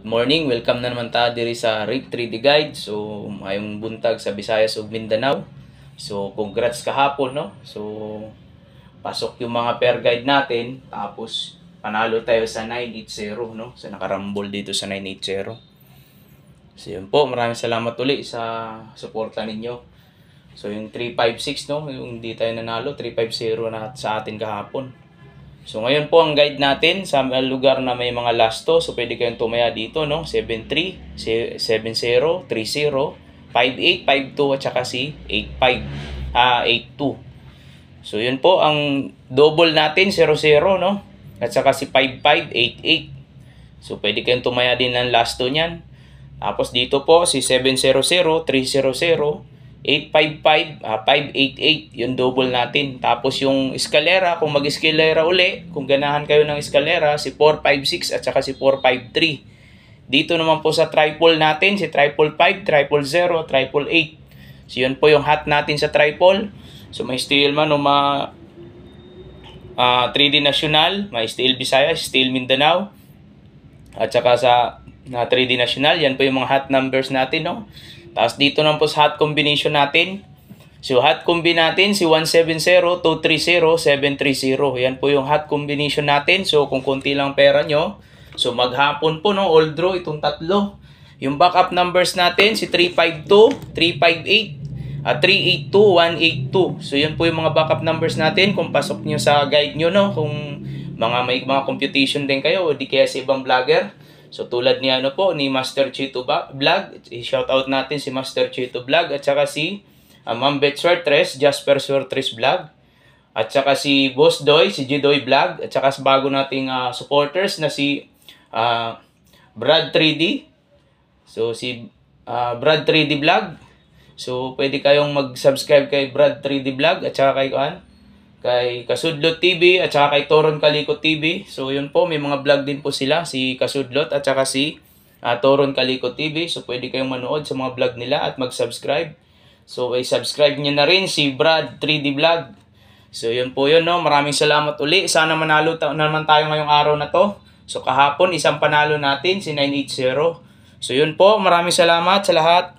Morning, welcome na naman ta diri sa Rate 3D Guide. So, mayong buntag sa Visayas ug Mindanao. So, congrats kahapon, no? So, pasok yung mga pair guide natin. Tapos, panalo tayo sa 980, no? Sa nakarambol dito sa 980. So, yun po. Maraming salamat uli sa suporta ninyo. So, yung 356, no? Yung hindi tayo nanalo, 350 na sa atin kahapon. So, ngayon po ang guide natin sa lugar na may mga lasto. So, pwede kayong tumaya dito, no? 73, 70, 30, 58, 52, at saka si 82. So, yun po ang double natin, 00, no? At saka si 55, 88. So, pwede kayong tumaya din ng lasto niyan. Tapos, dito po si 700, 300, 855, 588, yung double natin. Tapos yung eskalera, kung mag-eskalera uli, kung ganahan kayo ng eskalera, si 456 at saka si 453. Dito naman po sa triple natin, si 555, 000, 888. So yun po yung hat natin sa triple. So may steel man o 3D National, may steel Visayas, steel Mindanao. At saka sa 3D National, yan po yung mga hat numbers natin, no? Tapos dito naman po sa hot combination natin. So hot combi natin si 170, 230, 730. Yan po yung hot combination natin. So kung konti lang pera nyo, so maghapon po, no, all draw itong tatlo. Yung backup numbers natin si 352, 358, 382, 182. So yan po yung mga backup numbers natin kung pasok nyo sa guide nyo, no, kung may mga computation din kayo o di kaya sa ibang vlogger. So tulad ni ni Master Chito Vlog, i-shoutout natin si Master Chito Vlog at saka si Ma'am Bet Suertres, Jasper Suertres Vlog, at saka si Boss Doy, si Jidoy Vlog, at saka sa bago nating supporters na si Brad 3D. So si Brad 3D Vlog. So pwede kayong mag-subscribe kay Brad 3D Vlog at saka kay Kasudlot TV at saka kay Toron Kalikot TV. So yun po, may mga vlog din po sila, si Kasudlot at saka si Toron Kalikot TV. So pwede kayong manood sa mga vlog nila at mag-subscribe. So i-subscribe niyo na rin si Brad 3D Vlog. So yun po yun, no. Maraming salamat uli. Sana manalo naman tayo ngayong araw na to. So kahapon isang panalo natin si 980. So yun po, maraming salamat sa lahat.